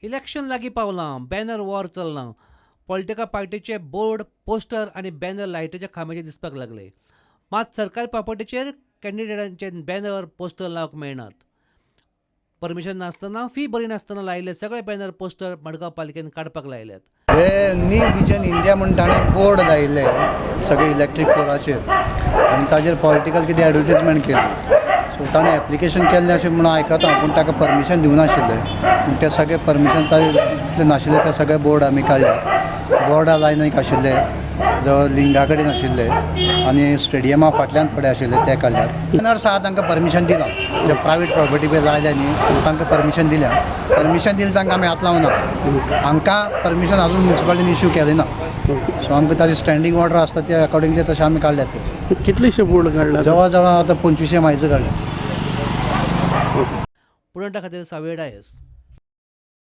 Election लागीं पावलां, banner war चल्लां. पॉलिटिकल पार्टीचे बोर्ड, पोस्टर आनी बॅनर लायटीच्या खांब्याचेर दिसपाक लागले. मात सरकारी प्रॉपर्टीचेर कॅन्डिडेटांचे बॅनर, पोस्टर लावंक मेळनात. परमिशन नासतना, फी भरी नासतना लायिल्ले सगळे बॅनर, पोस्टर मडगांव पालिकेन काडपाक लायल्यात. हे नी विजन इंडिया म्हण ताणें बोर्ड लायिल्ले सगळे इलेक्ट्रीक पोलाचेर आनी ताजेर पॉलिटिकल कितें एडवर्टीजमेंट केली. सो ताणें एप्लिकेशन केल्लें अशें म्हणून आयकता, पूण ताका परमिशन दिवनाशिल्लें. ते सगळे परमिशन जितले नाशिल्ले ते सगळे बोर्ड आमी काडले. बोर्डा लायन एक आशिल्ले जवळ लिंगा कडेन आशिल्ले आनी स्टेडियमा फाटल्यान थोडे आशिल्ले ते काडल्यात. बॅनर्स आहा तांकां परमिशन दिलां. जे प्रायवेट प्रॉपर्टी बी लायल्या न्ही तांकां परमिशन दिल्या. परमिशन दिलें तांकां आमी हात लावना. आमकां परमिशन अजून म्युन्सिपालिटीन इश्यू केलें ना. सो आमकां ताजी स्टँडींग ऑर्डर आसता ते अकॉर्डिंगली तशें आमी काडल्यात. ते कितलेशे बोर्ड काडला? जवळ जवळ आतां 2500 मायज काडल्यात. पुणेटा खातीर सावेर डायस.